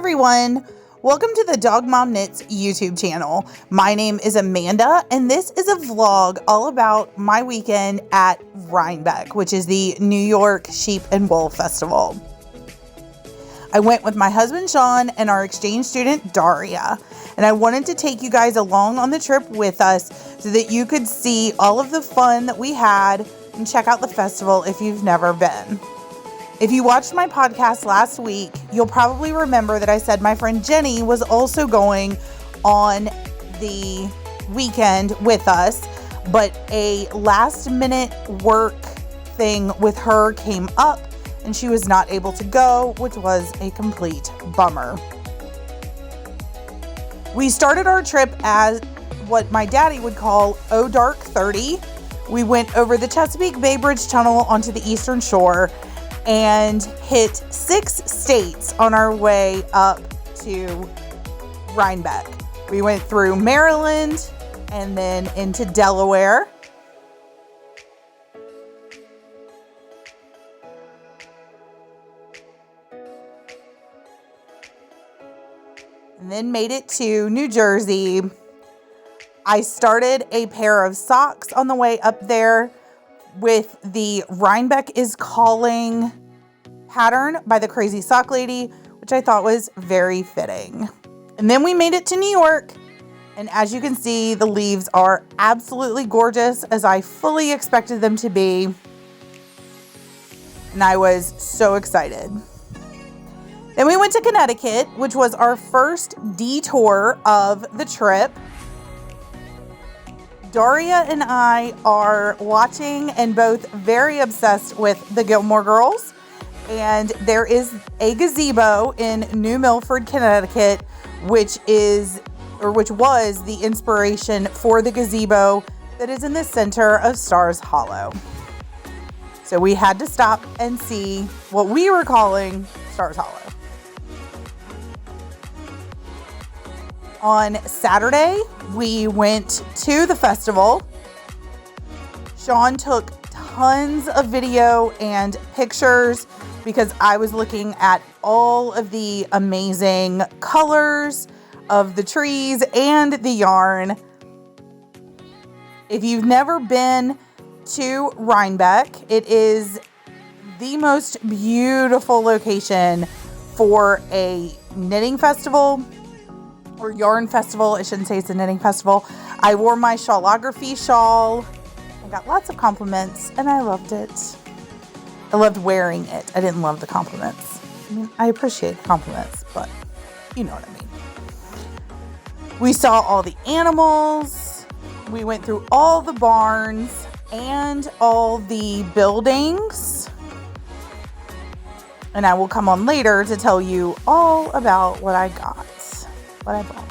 everyone. Welcome to the Dog Mom Knits YouTube channel. My name is Amanda, and this is a vlog all about my weekend at Rhinebeck, which is the New York Sheep and Wool Festival. I went with my husband, Sean, and our exchange student, Daria, and I wanted to take you guys along on the trip with us so that you could see all of the fun that we had and check out the festival if you've never been. If you watched my podcast last week, you'll probably remember that I said my friend Jenny was also going on the weekend with us, but a last minute work thing with her came up and she was not able to go, which was a complete bummer. We started our trip as what my daddy would call O Dark 30. We went over the Chesapeake Bay Bridge Tunnel onto the Eastern Shore and hit 6 states on our way up to Rhinebeck. We went through Maryland and then into Delaware. And then made it to New Jersey. I started a pair of socks on the way up there with the Rhinebeck is Calling pattern by the Crazy Sock Lady, which I thought was very fitting. And then we made it to New York, and as you can see, the leaves are absolutely gorgeous, as I fully expected them to be, and I was so excited. Then we went to Connecticut, which was our first detour of the trip. Daria and I are watching and both very obsessed with the Gilmore Girls. And there is a gazebo in New Milford, Connecticut, which was the inspiration for the gazebo that is in the center of Stars Hollow. So we had to stop and see what we were calling Stars Hollow. On Saturday, we went to the festival. Sean took tons of video and pictures because I was looking at all of the amazing colors of the trees and the yarn. If you've never been to Rhinebeck, it is the most beautiful location for a knitting festival. Or yarn festival. I shouldn't say it's a knitting festival. I wore my shawlography shawl. I got lots of compliments and I loved it. I loved wearing it. I didn't love the compliments. I mean, I appreciate the compliments, but you know what I mean. We saw all the animals. We went through all the barns and all the buildings. And I will come on later to tell you all about what I got. What I bought.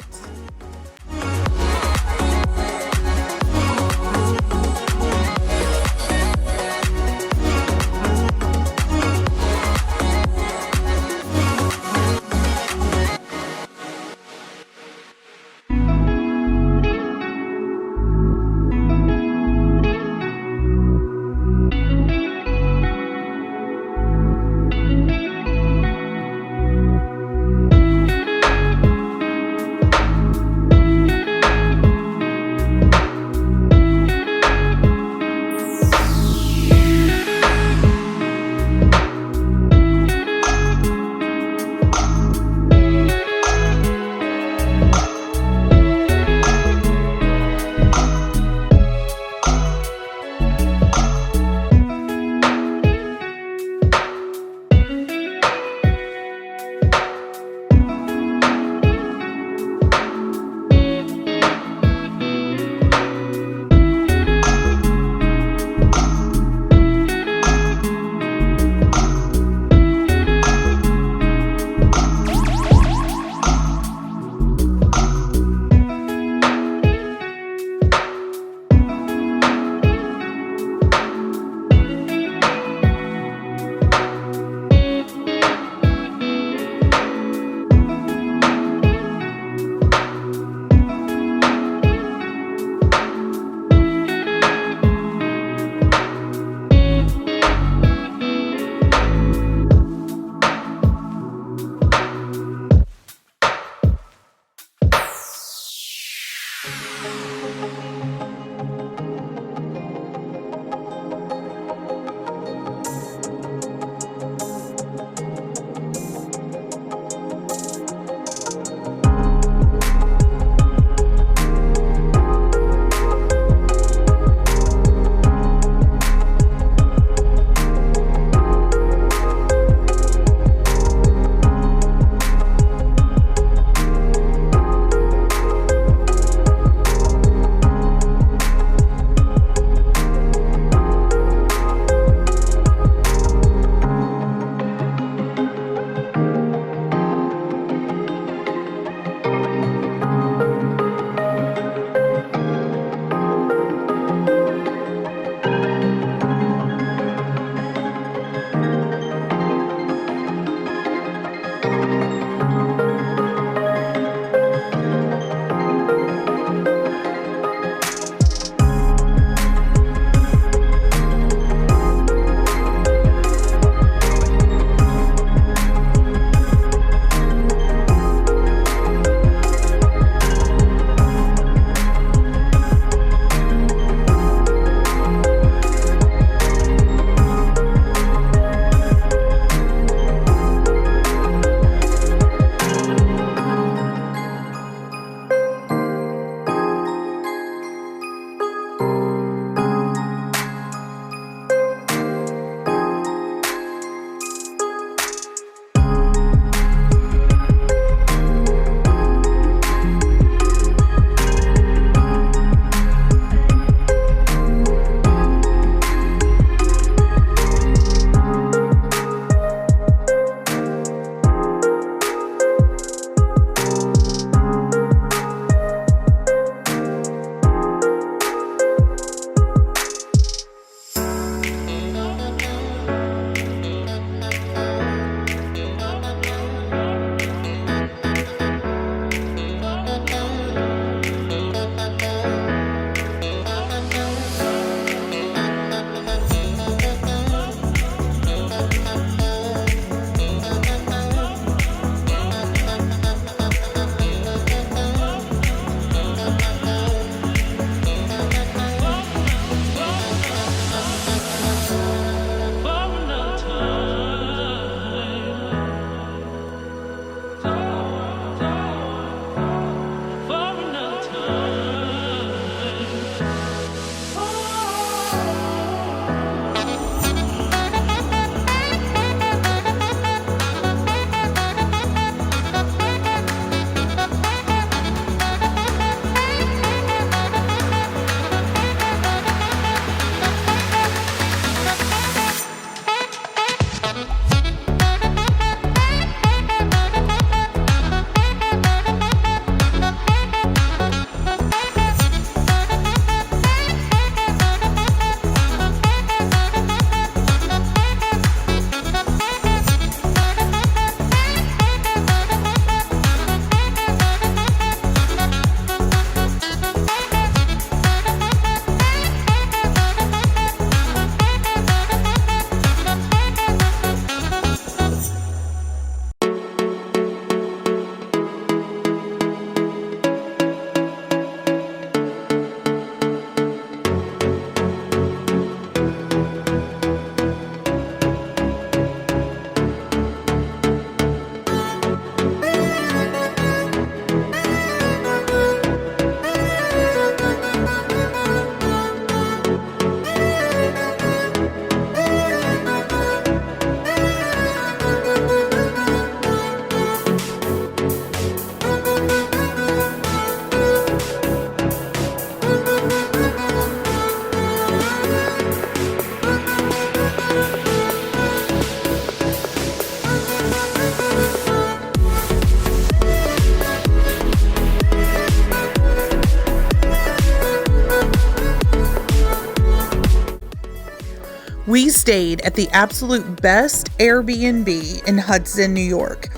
We stayed at the absolute best Airbnb in Hudson, New York.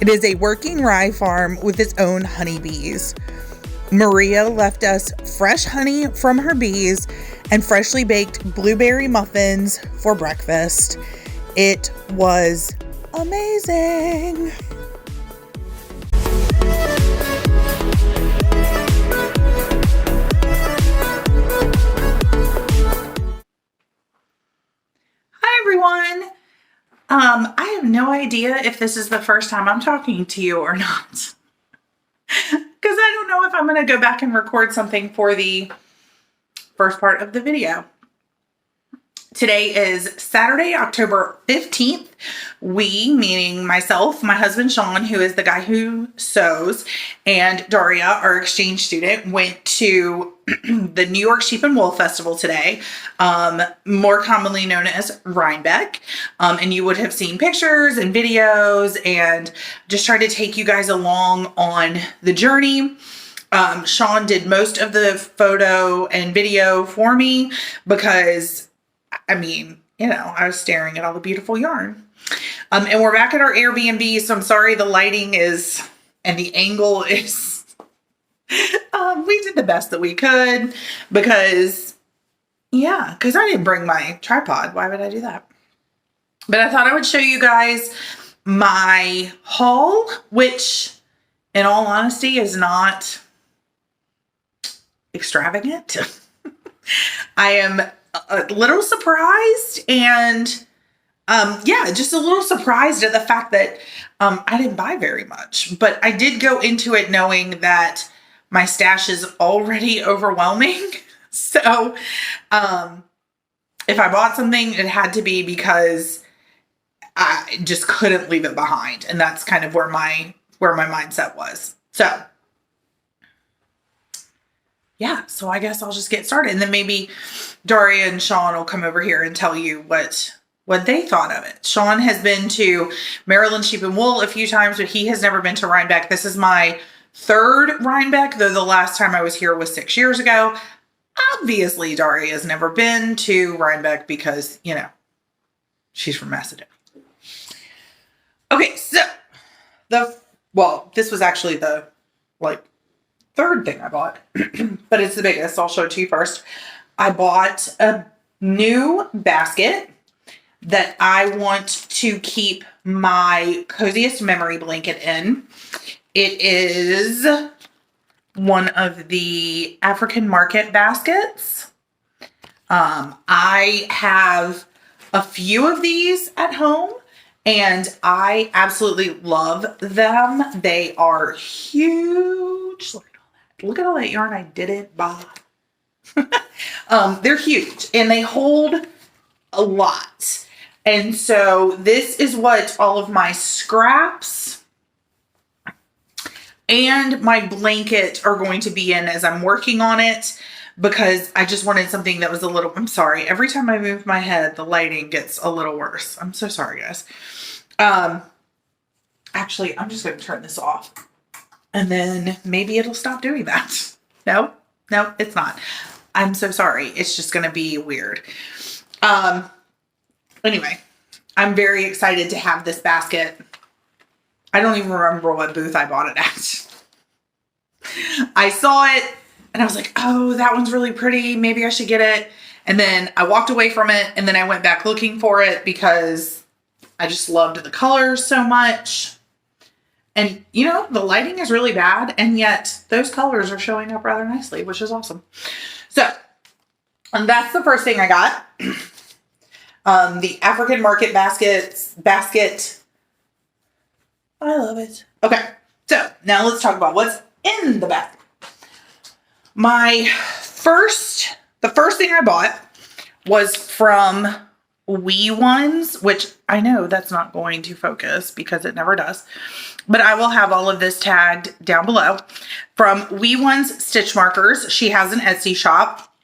It is a working rye farm with its own honeybees. Maria left us fresh honey from her bees and freshly baked blueberry muffins for breakfast. It was amazing. Hi everyone. I have no idea if this is the first time I'm talking to you or not. Because I don't know if I'm going to go back and record something for the first part of the video. Today is Saturday, October 15th. We, meaning myself, my husband Sean, who is the guy who sews, and Daria, our exchange student, went to the New York Sheep and Wool Festival today, more commonly known as Rhinebeck. And you would have seen pictures and videos, and just tried to take you guys along on the journey. Sean did most of the photo and video for me because, I mean, you know, I was staring at all the beautiful yarn. And we're back at our Airbnb, so I'm sorry the lighting is, and the angle is, we did the best that we could because, yeah, because I didn't bring my tripod. Why would I do that? But I thought I would show you guys my haul, which, in all honesty, is not extravagant. I am a little surprised and yeah, just a little surprised at the fact that I didn't buy very much, but I did go into it knowing that my stash is already overwhelming. So if I bought something, it had to be because I just couldn't leave it behind, and that's kind of where my mindset was. So yeah, so I guess I'll just get started, and then maybe Daria and Sean will come over here and tell you what they thought of it. Sean has been to Maryland Sheep and Wool a few times, but he has never been to Rhinebeck. This is my third Rhinebeck, though the last time I was here was 6 years ago. Obviously, Daria has never been to Rhinebeck because, you know, she's from Macedonia. Okay, so this was actually the, third thing I bought, but it's the biggest. I'll show it to you first. I bought a new basket that I want to keep my coziest memory blanket in. It is one of the African market baskets. I have a few of these at home, and I absolutely love them. They are huge. Look at all that yarn I didn't buy. They're huge and they hold a lot. And so this is what all of my scraps and my blanket are going to be in as I'm working on it, because I just wanted something that was a little, I'm sorry, every time I move my head, the lighting gets a little worse. I'm so sorry, guys. Actually, I'm just going to turn this off. And then maybe it'll stop doing that. No, it's not. I'm so sorry. It's just going to be weird. Anyway, I'm very excited to have this basket. I don't even remember what booth I bought it at. I saw it and I was like, oh, that one's really pretty. Maybe I should get it. And then I walked away from it, and then I went back looking for it because I just loved the colors so much. And, you know, the lighting is really bad, and yet those colors are showing up rather nicely, which is awesome. So, and that's the first thing I got. The African market basket. I love it. Okay, so now let's talk about what's in the basket. The first thing I bought was from Wee Ones, which I know that's not going to focus because it never does. But I will have all of this tagged down below. From Wee Ones Stitch Markers. She has an Etsy shop.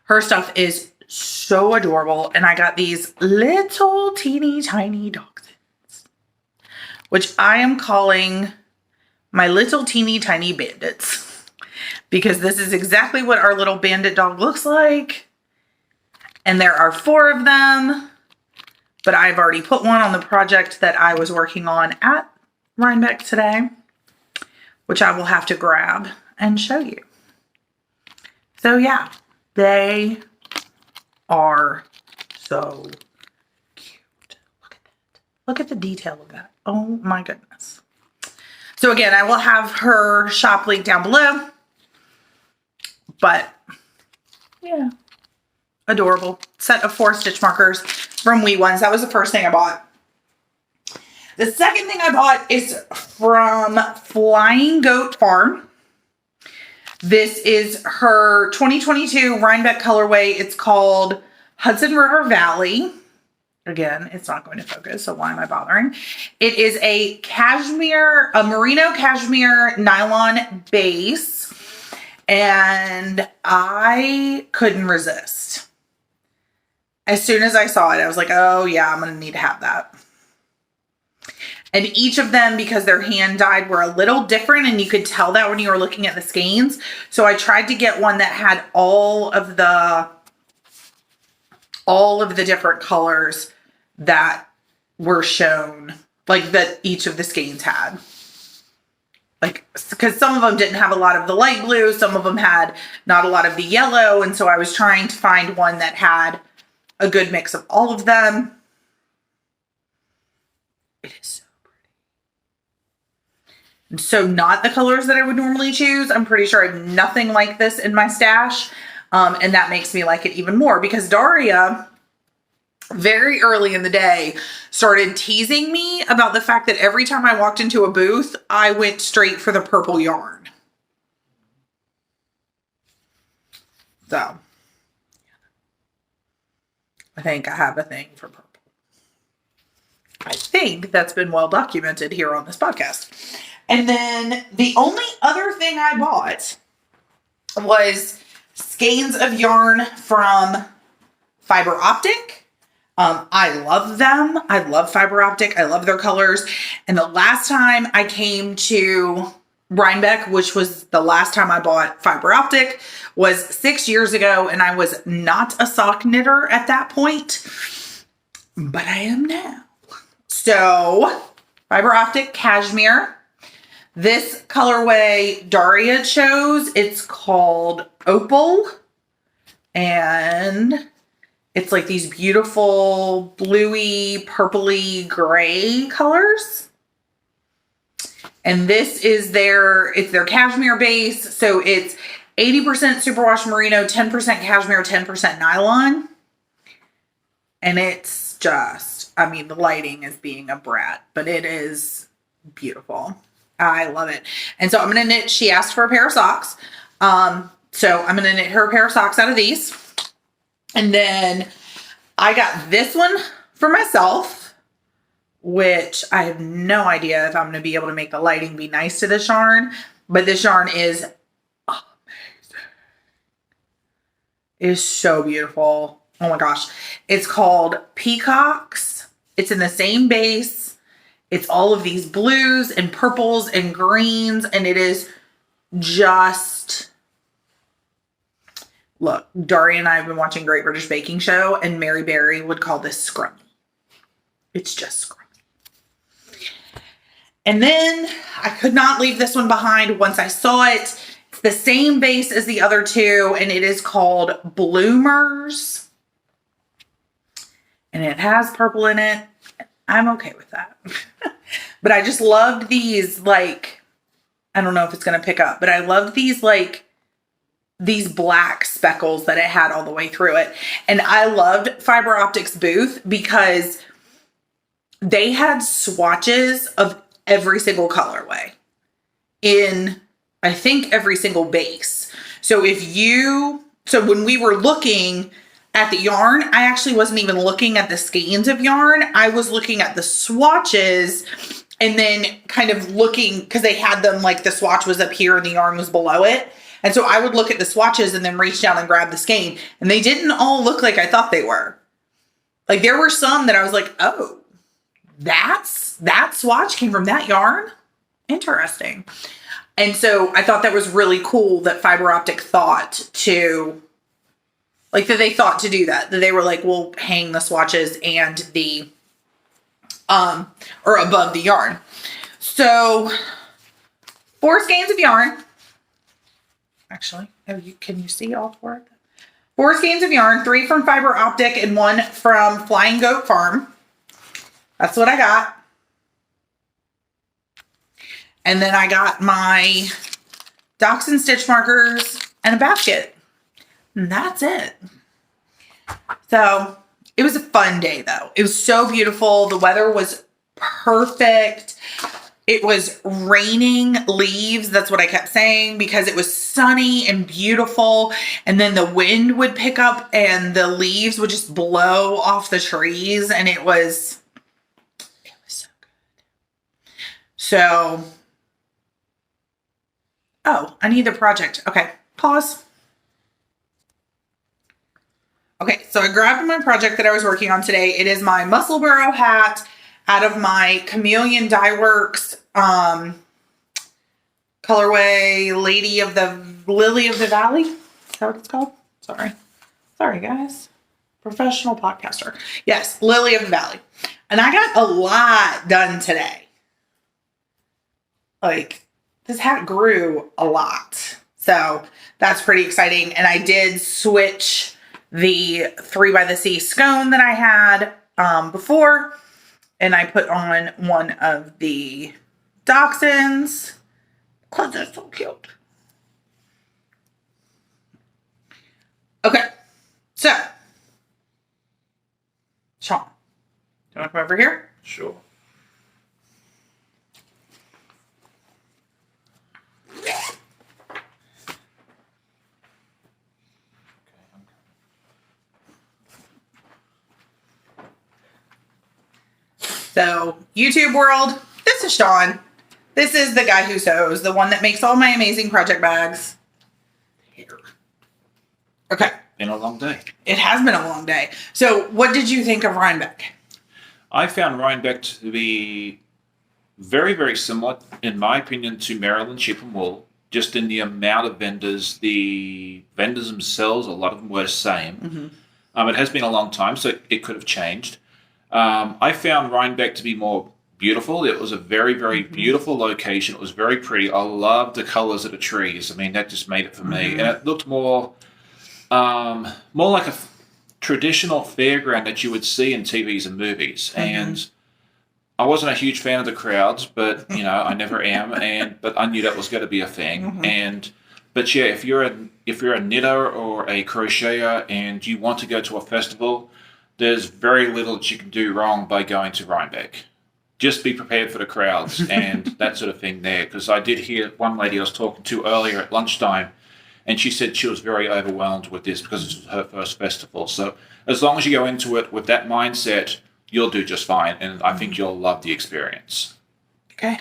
Her stuff is so adorable. And I got these little teeny tiny dachshunds, which I am calling my little teeny tiny bandits, because this is exactly what our little bandit dog looks like. And there are 4 of them, but I've already put one on the project that I was working on at Rhinebeck today, which I will have to grab and show you. So yeah, they are so cute. Look at that. Look at the detail of that. Oh my goodness. So again, I will have her shop link down below, but yeah, adorable. Set of 4 stitch markers from Wee Ones. That was the first thing I bought. The second thing I bought is from Flying Goat Farm. This is her 2022 Rhinebeck colorway. It's called Hudson River Valley. Again, it's not going to focus, so why am I bothering? It is a cashmere, a merino cashmere nylon base, and I couldn't resist. As soon as I saw it, I was like, oh yeah, I'm going to need to have that. And each of them, because they're hand dyed, were a little different, and you could tell that when you were looking at the skeins. So I tried to get one that had all of the different colors that were shown, like that each of the skeins had. Like, because some of them didn't have a lot of the light blue, some of them had not a lot of the yellow, and so I was trying to find one that had a good mix of all of them. It is so pretty. So not the colors that I would normally choose. I'm pretty sure I have nothing like this in my stash. And that makes me like it even more, because Daria, very early in the day, started teasing me about the fact that every time I walked into a booth, I went straight for the purple yarn. So I think I have a thing for purple. I think that's been well documented here on this podcast. And then the only other thing I bought was skeins of yarn from Fiber Optic. I love them. I love Fiber Optic. I love their colors. And the last time I came to Rhinebeck, which was the last time I bought Fiber Optic, was 6 years ago, and I was not a sock knitter at that point, but I am now. So, Fiber Optic Cashmere. This colorway Daria chose, it's called Opal, and it's like these beautiful bluey, purpley, gray colors. And this is it's their cashmere base. So it's 80% superwash merino, 10% cashmere, 10% nylon. And it's just, I mean, the lighting is being a brat, but it is beautiful. I love it. And so I'm going to knit, she asked for a pair of socks. So I'm going to knit her a pair of socks out of these. And then I got this one for myself, which I have no idea if I'm going to be able to make the lighting be nice to this yarn, but this yarn is amazing. It is so beautiful. Oh my gosh. It's called Peacocks. It's in the same base. It's all of these blues and purples and greens, and it is just, look, Daria and I have been watching Great British Baking Show, and Mary Berry would call this scrummy. It's just scrummy. And then I could not leave this one behind once I saw it. It's the same base as the other two, and it is called Bloomers. And it has purple in it. I'm okay with that. But I just loved these, like, I don't know if it's going to pick up, but I loved these, like, these black speckles that it had all the way through it. And I loved Fiber Optic's booth because they had swatches of every single colorway in, I think, every single base. So when we were looking at the yarn, I actually wasn't even looking at the skeins of yarn. I was looking at the swatches and then kind of looking, because they had them like the swatch was up here and the yarn was below it. And so I would look at the swatches and then reach down and grab the skein. And they didn't all look like I thought they were. Like there were some that I was like, oh, that swatch came from that yarn? Interesting. And so I thought that was really cool that Fiber Optic thought to Like that they thought to do that they were like, we'll hang the swatches and the, or above the yarn. So 4 skeins of yarn. Actually, can you see all 4 of them? 4 skeins of yarn, 3 from Fiber Optic and 1 from Flying Goat Farm. That's what I got. And then I got my Dachshund stitch markers and a basket. And that's it. So it was a fun day though. It was so beautiful. The weather was perfect. It was raining leaves. That's what I kept saying, because it was sunny and beautiful. And then the wind would pick up and the leaves would just blow off the trees. And it was so good. So, oh, I need the project. Okay, pause. Okay, so I grabbed my project that I was working on today. It is my Musselboro hat out of my Chameleon Dye Works colorway Lily of the Valley. Is that what it's called? Sorry guys. Professional podcaster. Yes, Lily of the Valley. And I got a lot done today. Like, this hat grew a lot. So that's pretty exciting. And I did switch the 3 by the Sea scone that I had before, and I put on one of the Dachshunds because they're so cute. Okay, so Sean, do you want to come over here? Sure. So, YouTube world, this is Sean. This is the guy who sews, the one that makes all my amazing project bags. Here. Okay. Been a long day. It has been a long day. So, what did you think of Rhinebeck? I found Rhinebeck to be very, very similar, in my opinion, to Maryland Sheep and Wool. Just in the amount of vendors. The vendors themselves, a lot of them were the same. Mm-hmm. It has been a long time, so it could have changed. I found Rhinebeck to be more beautiful. It was a very, very beautiful location. It was very pretty. I loved the colors of the trees. I mean, that just made it for me. And it looked more like a traditional fairground that you would see in TVs and movies. And I wasn't a huge fan of the crowds, but I never am. But I knew that was going to be a thing. But yeah, if you're a knitter or a crocheter and you want to go to a festival, there's very little that you can do wrong by going to Rhinebeck. Just be prepared for the crowds and that sort of thing there. Because I did hear one lady I was talking to earlier at lunchtime, and she said she was very overwhelmed with this because it's her first festival. So as long as you go into it with that mindset, you'll do just fine. And I think you'll love the experience. Okay.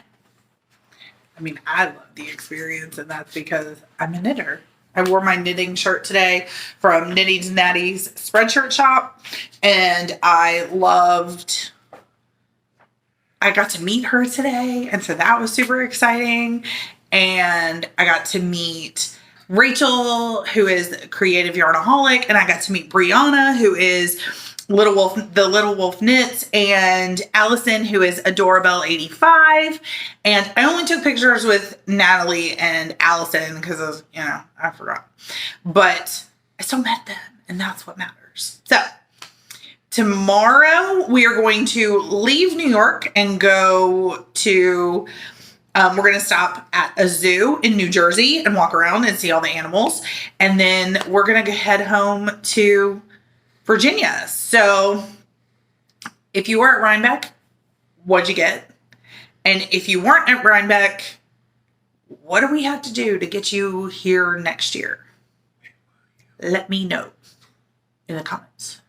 I mean, I love the experience, and that's because I'm a knitter. I wore my knitting shirt today from Knitting to Natty's Spreadshirt Shop, and I got to meet her today, and so that was super exciting. And I got to meet Rachel, who is a creative yarnaholic, and I got to meet Brianna, who is the Little Wolf Knits, and Allison, who is Adorabelle85. And I only took pictures with Natalie and Allison because I forgot. But I still met them, and that's what matters. So tomorrow we are going to leave New York and go to we're going to stop at a zoo in New Jersey and walk around and see all the animals. And then we're going to head home to Virginia. So if you were at Rhinebeck, what'd you get? And if you weren't at Rhinebeck, what do we have to do to get you here next year? Let me know in the comments.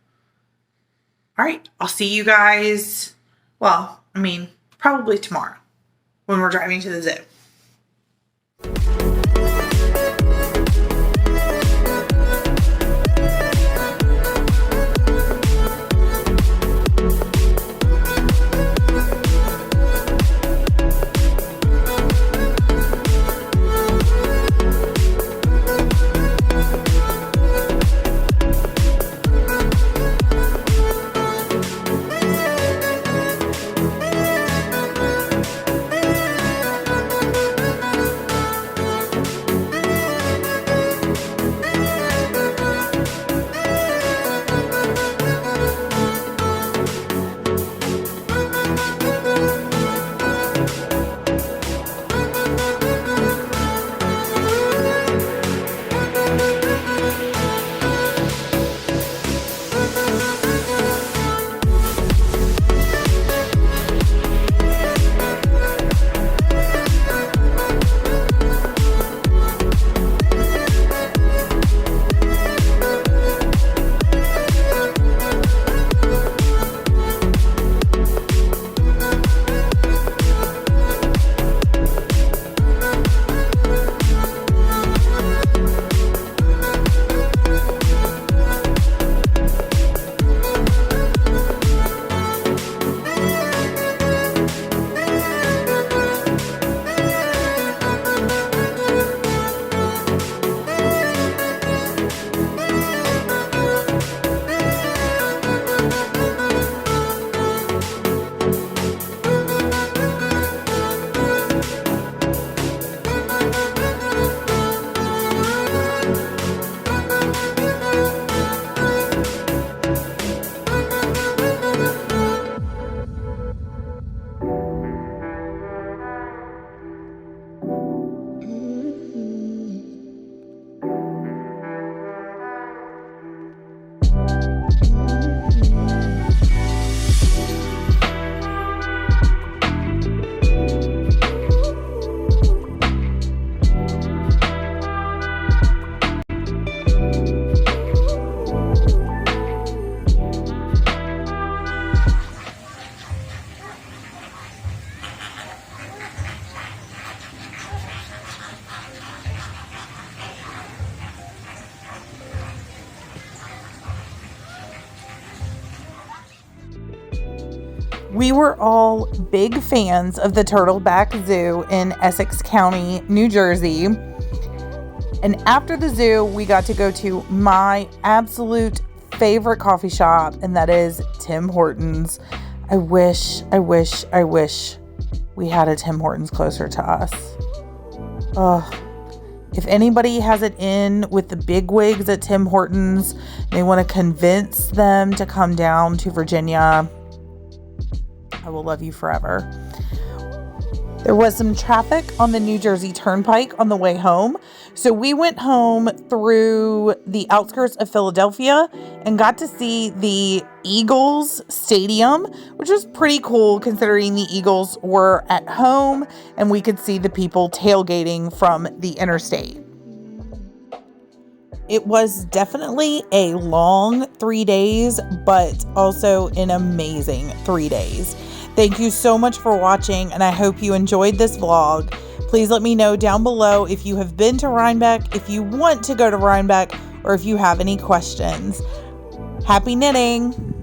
All right. I'll see you guys. Well, probably tomorrow when we're driving to the zoo. We were all big fans of the Turtleback Zoo in Essex County, New Jersey. And after the zoo, we got to go to my absolute favorite coffee shop, and that is Tim Hortons. I wish we had a Tim Hortons closer to us. If anybody has it in with the bigwigs at Tim Hortons, they want to convince them to come down to Virginia, I will love you forever. There was some traffic on the New Jersey Turnpike on the way home, so we went home through the outskirts of Philadelphia and got to see the Eagles Stadium, which was pretty cool considering the Eagles were at home and we could see the people tailgating from the interstate. It was definitely a long 3 days, but also an amazing 3 days. Thank you so much for watching, and I hope you enjoyed this vlog. Please let me know down below if you have been to Rhinebeck, if you want to go to Rhinebeck, or if you have any questions. Happy knitting!